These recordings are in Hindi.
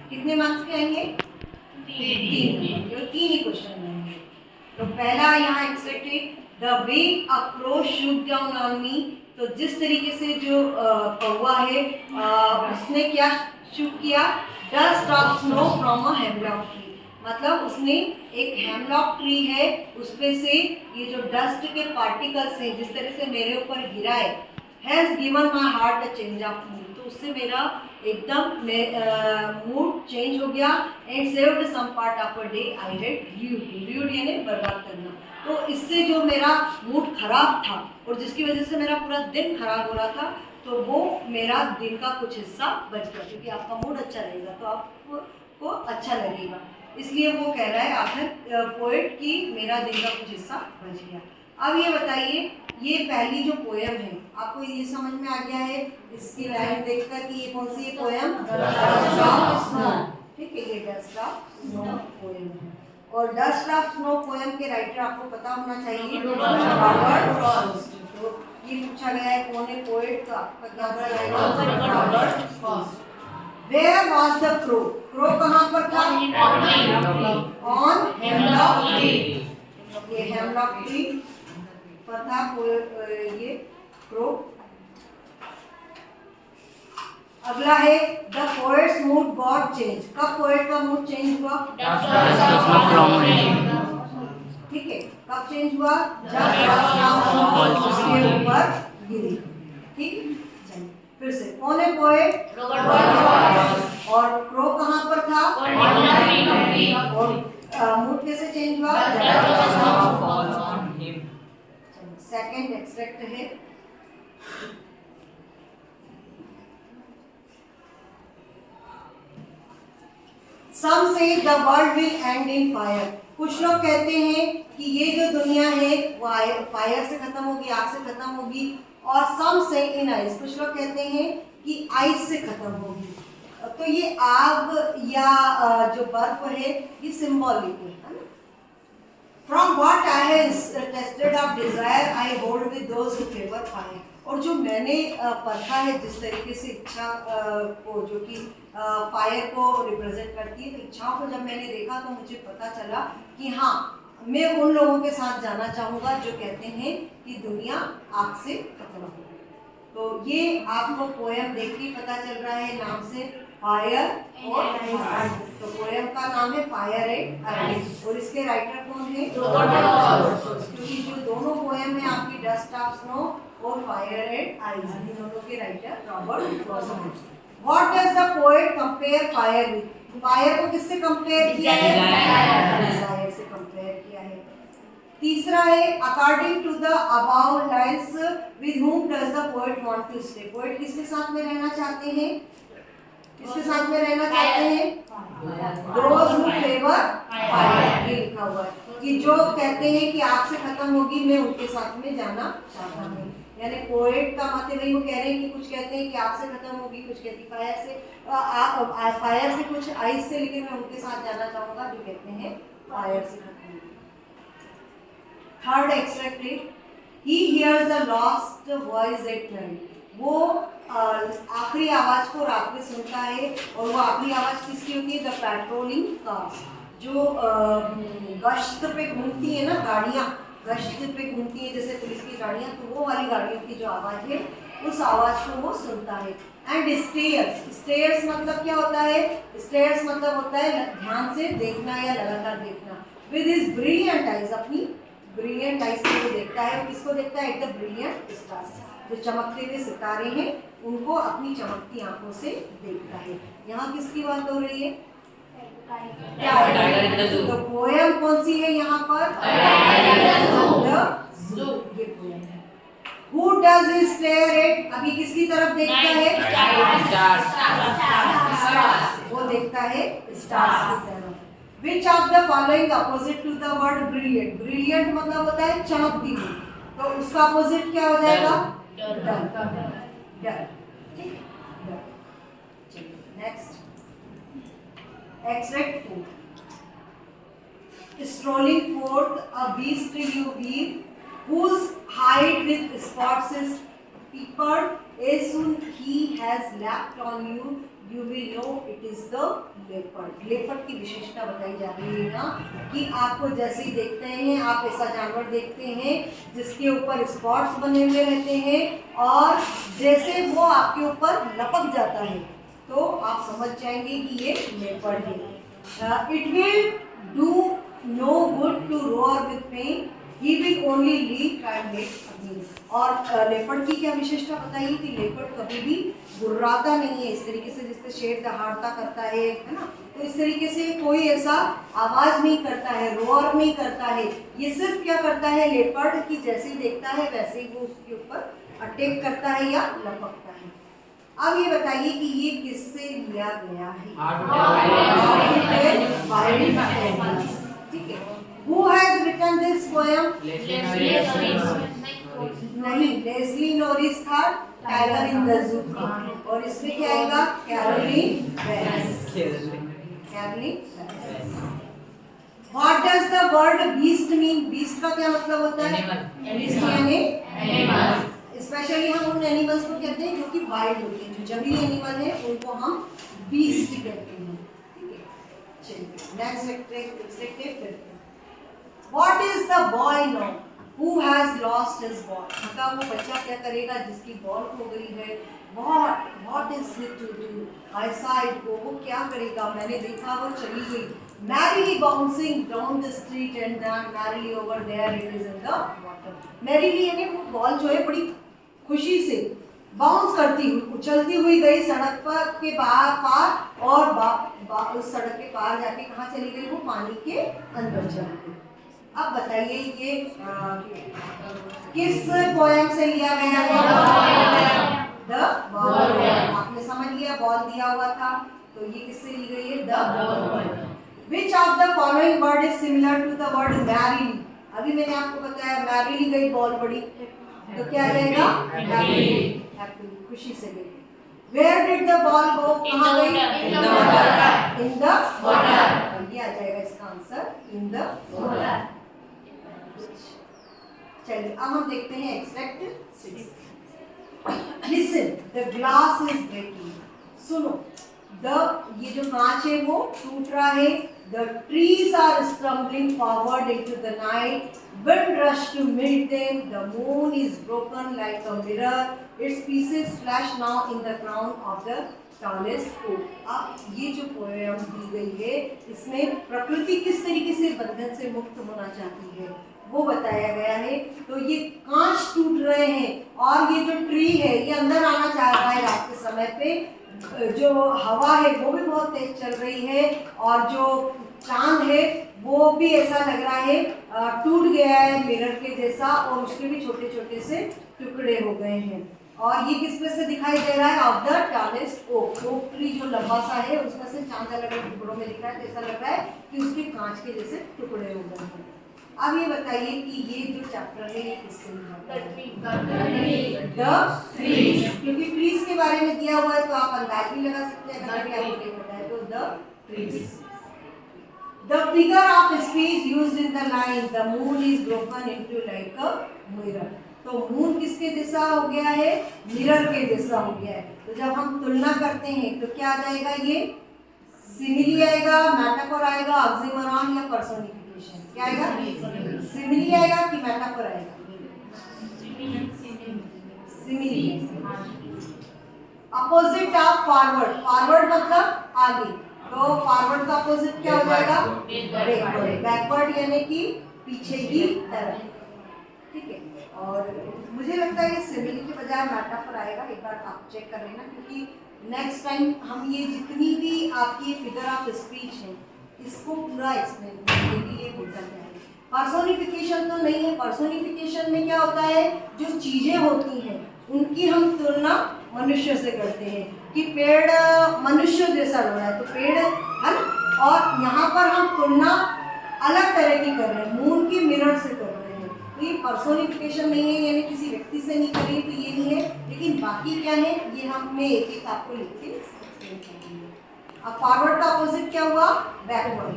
कितने मार्क्स के आएंगे? 3। तीन ही क्वेश्चन आएंगे। तो पहला यहाँ accepted the way a crow shook down on me। तो जिस तरीके से जो कौवा है उसने क्या शूट किया? Dust of snow from a hemlock tree. मतलब उसने एक हेमलॉक ट्री है उसपे से ये जो डस्ट के पार्टिकल्स हैं जिस तरह से मेरे ऊपर गिरा है, has given my heart a change of mood. तो उससे मेरा एकदम मूड चेंज हो गया। And saved some part of a day I had rued यानी बर्बाद करना। तो इससे जो मेरा मूड खराब था और जिसकी वजह से मेरा पूरा दिन खराब हो रहा था, तो वो मेरा दिन का कुछ हिस्सा बच गया। क्योंकि आपका मूड अच्छा रहेगा तो आपको अच्छा लगेगा, इसलिए वो कह रहा है आखिर पोएट की मेरा दिन का कुछ हिस्सा बच गया। अब ये बताइए, ये पहली जो पोयम है आपको ये समझ में आ गया है इसकी लाइन देखकर कि ये कौन सी है पोयम? Dust of snow. ठीक है, ये डस्ट ऑफ स्नो पोयम है। और डस्ट ऑफ स्नो पोयम के राइटर आपको पता होना चाहिए, रॉबर्ट फ्रॉस्ट। तो ये पूछा गया है कौन है पोएट, तो आपका क्या आएगा? Robert Frost. Where was the crow? Crow कहाँ पर था? On hemlock tree। ये hemlock tree पर था ये crow। अगला है the poet's mood got changed। कब poet का mood change हुआ? ठीक है, कब चेंज हुआ? जब उसके ऊपर गिरी। ठीक, फिर से कौन है पोएट? रॉबर्ट। और क्रो कहाँ पर था? और मूड कैसे चेंज हुआ? सेकंड एक्सट्रैक्ट है, सम से the world will and in fire. कुछ लोग कहते हैं कि ये जो दुनिया है वो फायर से खत्म होगी, आग से खत्म होगी। और सम से इन आइस, कुछ लोग कहते हैं कि आइस से खत्म होगी। तो ये आग या जो बर्फ है ये सिंबॉलिक है ना। From what I have tested of desire I hold with those who favour fire. और जो मैंने परखा है जिस तरीके से इच्छा को, जो कि फायर को रिप्रेजेंट करती है, तो इच्छाओं को जब मैंने देखा तो मुझे पता चला कि हाँ, मैं उन लोगों के साथ जाना चाहूँगा जो कहते हैं कि दुनिया आग से खत्म हो। तो ये आपको पोयम देख के पता चल रहा है नाम से, फायर और आइस। तो पोयम का नाम है फायर एंड आइस और इसके राइटर कौन है? क्योंकि जो दोनों पोयम है आपकी डस्ट ऑफ स्नो और फायर एंड आइस, इन दोनों के राइटर रॉबर्ट फ्रॉस्ट हैं। What does the poet compare fire with? Fire को किससे कंपेयर किया है? डिजायर से कंपेयर किया है। तीसरा है according to the above lines with whom does the poet want to stay. Poet किसके साथ में रहना चाहते हैं? किसके साथ में रहना चाहते हैं? Those who favour fire. ये लिखा हुआ है कि जो कहते हैं कि आग से खत्म होगी, मैं उनके साथ में जाना चाहता हूँ। यानी पोएट का मत है भाई, वो कह रहे हैं कि कुछ कहते हैं कि आग से खत्म होगी, कुछ कहती फायर से, फायर से, कुछ आइस से, लेकिन मैं उनके साथ जाना चाहूंगा जो कहते हैं फायर से खत्म होगी। थर्ड एक्सट्रैक्ट है, he hears the lost voice at night. वो आखिरी आवाज को रात में सुनता है। और वो आखिरी आवाज किसकी होती है? द पेट्रोलिंग कार्स, जो गश्त पे घूमती है ना गाड़ियाँ, गश्त पे घूमती है जैसे पुलिस की गाड़ियाँ, तो वो वाली गाड़ियों की जो आवाज़ है उस आवाज़ को वो सुनता है। एंड स्टेयर्स, स्टेयर्स मतलब क्या होता है? स्टेयर्स मतलब होता है ध्यान से देखना या लगातार देखना। विद हिज ब्रिलियंट आइज, अपनी ब्रिलियंट आइज से वो देखता है। किसको देखता है? द ब्रिलियंट स्टार्स, जो चमकते हुए सितारे हैं उनको अपनी चमकती आंखों से देखता है। यहाँ किसकी बात हो रही है? तो पोयम कौन सी है यहाँ पर? ये पोयम है। Who does he stare at? अभी किसकी तरफ देखता है? वो देखता है स्टार्स की तरफ। Which of the following opposite to the word brilliant? Brilliant मतलब होता है चमकती हुई, तो उसका अपोजिट क्या हो जाएगा? डर। Next extract 4. Strolling forth a beast you weave, whose hide with spots is peppered, as soon he has lapped on you, you will know it is the leopard. leopard की विशेषता बताई जा रही है यहाँ कि आपको जैसे ही देखते हैं आप ऐसा जानवर देखते हैं जिसके ऊपर स्पॉट्स बने हुए रहते हैं और जैसे वो आपके ऊपर लपक जाता है तो आप समझ जाएंगे कि ये लेपर्ड है. It will do no good to roar with pain. He will only leap and make again. और लेपर्ड की क्या विशेषता बताइए कि लेपर्ड कभी भी गुर्राता नहीं है इस तरीके से जिससे शेर दहाड़ता करता है ना, तो इस तरीके से कोई ऐसा आवाज नहीं करता है, रोअर नहीं करता है. ये सिर्फ क्या करता है लेपर्ड की जैसे ही देखता है वैसे ही वो उसके ऊपर अटैक करता है या लपकता है. अब ये बताइए कि ये किससे लिया गया है? ठीक है. Who has written this poem? नहीं, लेस्ली नोरिस था टाइगर इन द ज़ू की. और इसमें क्या आएगा? Carolyn Wells. Carolyn Wells. What does the word beast mean? beast का क्या मतलब होता है? beast यानी एनिमल. स्पेशली हम उन एनिमल्स को कहते हैं जो कि वाइल्ड होते हैं, जो जंगली एनिमल है उनको हम बीस्ट कहते हैं. ठीक है. चलिए नेक्स्ट देखते हैं. What is the boy now who has lost his ball? मतलब वो बच्चा क्या करेगा जिसकी बॉल खो गई है? What is it to do? I saw it go. वो क्या करेगा? मैंने देखा वो चली गई. Merrily bouncing down the street and then merrily over there it is in the water. Merrily यानी वो बॉल जो है बड़ी खुशी से बाउंस करती हुई उछलती हुई गई सड़क पर के पार और उस सड़क के पार जाके कहाँ चली गई? वो पानी के अंदर चली गई. अब बताइए ये किस पोएम से लिया गया है? The ball. आपने समझ लिया बॉल दिया हुआ था तो ये किससे ली गई है? The ball. Which of the following word is similar to the word merrily? अभी मैंने आपको बताया merrily गई बॉल बड़ी तो क्या आ जाएगा? happily. खुशी से गई. Where did the ball go? कहाँ गई? In the water. In the water. ये आ जाएगा इसका आंसर in the water. चलिए अब हम देखते हैं extract 6. Listen, the glass is breaking. सुनो, ये जो कांच है वो टूट रहा है. The trees are stumbling forward into the night. Wind rushed to meet them. The moon is broken like a mirror. Its pieces flash now in the crown of the tallest oak. अब ये जो पोएम दी गई है इसमें प्रकृति किस तरीके से बंधन से मुक्त होना चाहती है वो बताया गया है. तो ये कांच टूट रहे हैं और ये जो ट्री है ये अंदर आना चाह रहा है रात के समय पे. जो हवा है वो भी बहुत तेज चल रही है और जो चांद है वो भी ऐसा लग रहा है टूट गया है मिरर के जैसा और उसके भी छोटे छोटे से टुकड़े हो गए हैं. और ये किस में से दिखाई दे रहा है? Of the tallest oak. Oak tree जो लंबा सा है उसमें से चांद अलग अलग टुकड़ों में दिख रहा है तो ऐसा लग रहा है कि उसके कांच के जैसे टुकड़े हो गए हैं. अब ये बताइए कि ये जो चैप्टर है ये किससे क्योंकि ट्रीज के बारे में दिया हुआ है तो आप अंदाज भी लगा सकते हैं अगर आपको नहीं पता है तो the trees. The figure of speech used in the line the moon is broken into like a mirror. तो मून किसके जैसा हो गया है? मिरर के जैसा हो गया है. तो जब हम तुलना करते हैं तो क्या आ जाएगा? ये सिमिली आएगा, मेटाफोर आएगा, ऑक्सीमोरॉन या पर्सोनिफिकेशन. क्या आएगा? सिमिली आएगा कि मेटाफोर आएगा? Simile. Opposite of forward. Forward मतलब आगे तो फॉरवर्ड का अपोजिट क्या हो जाएगा? बैकवर्ड. बैकवर्ड यानी कि पीछे की तरफ. ठीक है. और मुझे लगता है ये सिमिली के बजाय मेटाफोर आएगा. एक बार आप चेक कर लेना क्योंकि नेक्स्ट टाइम हम ये जितनी भी आपकी फिगर ऑफ स्पीच है इसको पूरा एक्सप्लेन करेंगे ये होता है. पर्सोनिफिकेशन तो नहीं है. पर्सोनिफिकेशन में क्या होता है? जो चीज़ें होती हैं उनकी हम तुलना मनुष्य से करते हैं कि पेड़ मनुष्य जैसा लग रहा है तो पेड़ है ना. और यहाँ पर हम तुलना अलग तरह की कर रहे हैं, मून की मिरर से कर रहे हैं. तो ये पर्सोनिफिकेशन नहीं है यानी किसी व्यक्ति से नहीं करें तो ये नहीं है. लेकिन बाकी क्या है ये हमने एक एक आपको लिख के एक्सप्लेन करेंगे. अब फॉरवर्ड का अपोजिट क्या हुआ? बैकवर्ड.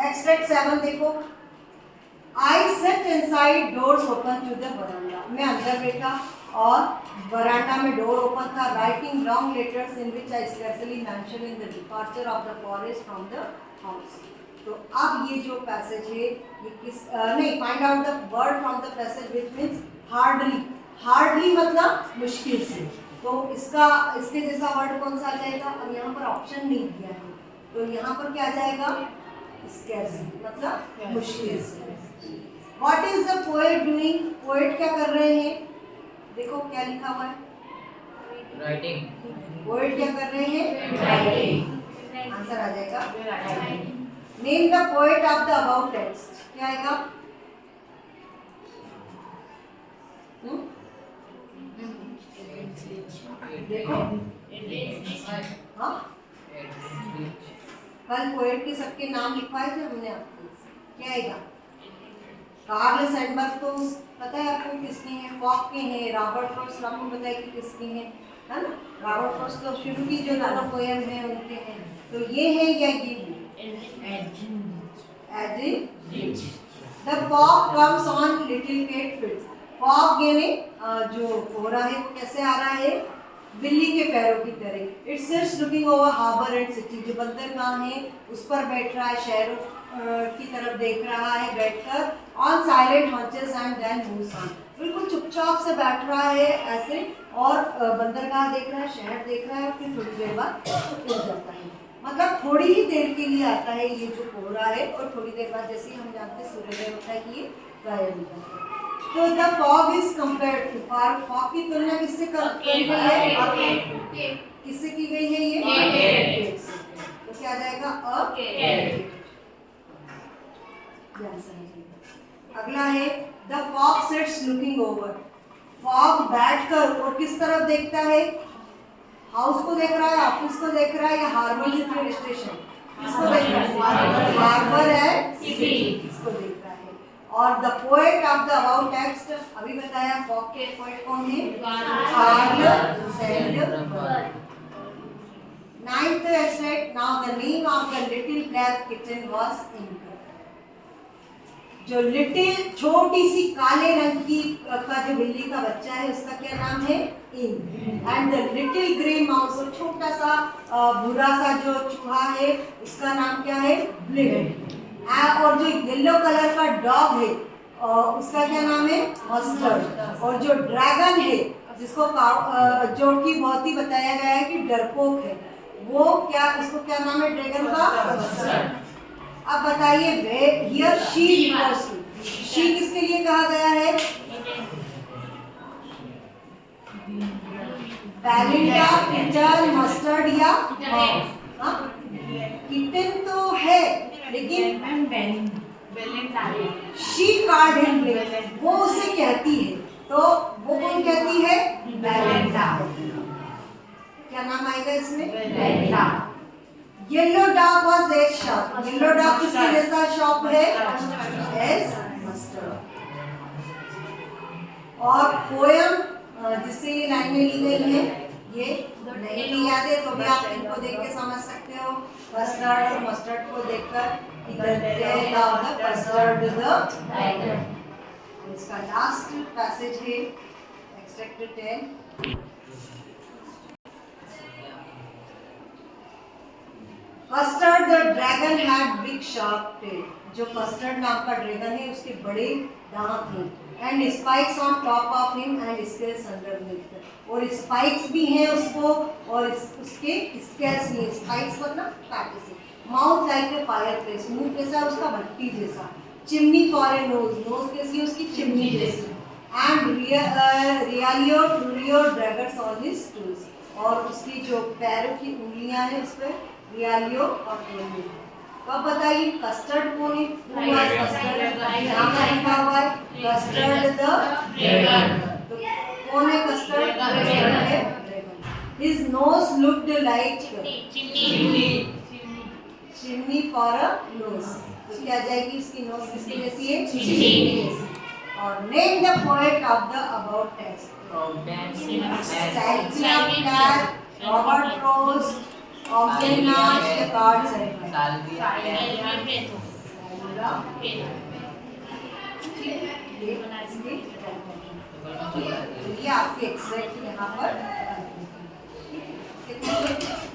एक्सट्रैक्ट 7 देखो. I sat inside doors open to the veranda. मैं अंदर बैठा और वरांडा में डोर ओपन था, writing long letters in which I specially mention in the departure of the forest from the house. तो अब ये जो पैसेज है ये किस नहीं, find out the word from the passage which means hardly. Hardly मतलब मुश्किल से। तो इसके जैसा वर्ड कौन सा आ जाएगा? अब यहाँ पर ऑप्शन नहीं दिया है, तो यहाँ पर क्या आ जाएगा? स्कैर्सली मतलब मुश्किल से। What is the poet doing? Poet क्या कर रहे हैं? देखो क्या लिखा हुआ है, राइटिंग। पोएट क्या कर रहे हैं? राइटिंग। आंसर आ जाएगा। Name the poet of the about text. क्या आएगा? देखो हाँ, कल पोएट के सबके नाम लिखवाए थे हमने आपको। क्या आएगा? कार्ल सैंडबर्ग तो पता है आपको किसके हैं? फॉक के हैं। रॉबर्ट फ्रॉस्ट आपको पता है कि किसके हैं, है ना? रॉबर्ट फ्रॉस्ट तो शुरू की जो दोनों पोएम हैं उनके हैं। तो ये है या ये है? The fog comes on little cat feet. Fog यानी जो कोहरा है वो कैसे आ रहा है? बिल्ली के पैरों की तरह। It sits looking over harbour and city. जो बंदरगाह है उस पर बैठ रहा है, शहरों की तरफ देख रहा है बैठकर। On silent haunches and then moves on. बिल्कुल चुपचाप से बैठ रहा है ऐसे, और बंदरगाह देख रहा है, शहर देख रहा है, फिर थोड़ी देर बाद उड़ जाता है। मतलब थोड़ी ही देर के लिए आता है ये जो कोहरा है, और थोड़ी देर बाद जैसे हम जानते हैं सूर्योदय होता है कि ये गायब हो जाता है। तो the fog is compared to fog. Fog की तुलना किससे की गई है? किससे की गई है ये? तो क्या आ जाएगा? अगला है the fog sits looking over. Fog बैठकर और किस तरफ देखता है? हाउस को देख रहा है, ऑफिस को देख रहा है, या हार्बर सिटी स्टेशन? किसको देख रहा है? हार्बर है सिटी, इसको देख रहा है। और the poet of the about text अभी बताया, फॉग के पोएट कौन है? Carl Sandburg. Ninth extract. Now the name of the little black kitten was Ink. जो लिटिल छोटी सी काले रंग की का जो बिल्ली का बच्चा है उसका क्या नाम है? Ink. And the little grey mouse, और छोटा सा भूरा सा जो चूहा है उसका नाम क्या है? ब्लिंक। और जो येलो कलर का डॉग है उसका क्या नाम है? मस्टर्ड। और जो ड्रैगन है जिसको जो कि बहुत ही बताया गया है कि डरपोक है, वो क्या, उसको क्या नाम है ड्रैगन का? मस्टर्ड। अब बताइए here she refers to. She किसके लिए कहा गया है? बेलिंडा, किटन, मस्टर्ड या माउस? किटन तो है लेकिन शी कॉल्ड हिम ब्लिंक, वो उसे कहती है। तो वो कौन कहती है? बेलिंडा। क्या नाम आएगा इसमें? Belinda. Yellow dog was as sharp. Yellow dog किसके जैसा शार्प है? As mustard. और पोएम जिससे ये लाइनें ली गई हैं, ये नहीं भी याद है तो भी आप इनको देख के समझ सकते हो। कस्टर्ड और मस्टर्ड को देखकर कस्टर्ड द। इसका लास्ट पैसेज है extract 10। Custard the dragon had big sharp tail. जो कस्टर्ड नाम का ड्रैगन है उसके बड़े दांत हैं। And spikes on top of him and scales underneath. और स्पाइक्स भी हैं उसको, और उसके स्केल्स भी। स्पाइक्स मतलब कांटे से। Mouth like a fireplace. मुंह कैसा? उसका भट्टी जैसा। Chimney for a nose. Nose कैसी है उसकी? चिमनी जैसी। एंड रियालियो टूरियो ड्रैगन्स ऑन हिज टूल्स। और उसकी जो पैरों की उंगलियां हैं उस पर रियालियो और टूरियो। तो अब बताइए कस्टर्ड कौन है? कस्टर्ड यहाँ पर लिखा हुआ है कस्टर्ड द ड्रैगन। तो कौन है custard? His nose looked like chimney for a knows. तो क्या जाएगी उसकी नोज किसकी जैसी है? चिमनी जैसी। और name the poet of the about text. Robert Frost, ऑब्जेनाश के कार्ड्स हैं। ये इसके ये आपके एग्जैक्ट यहाँ पर कितनी है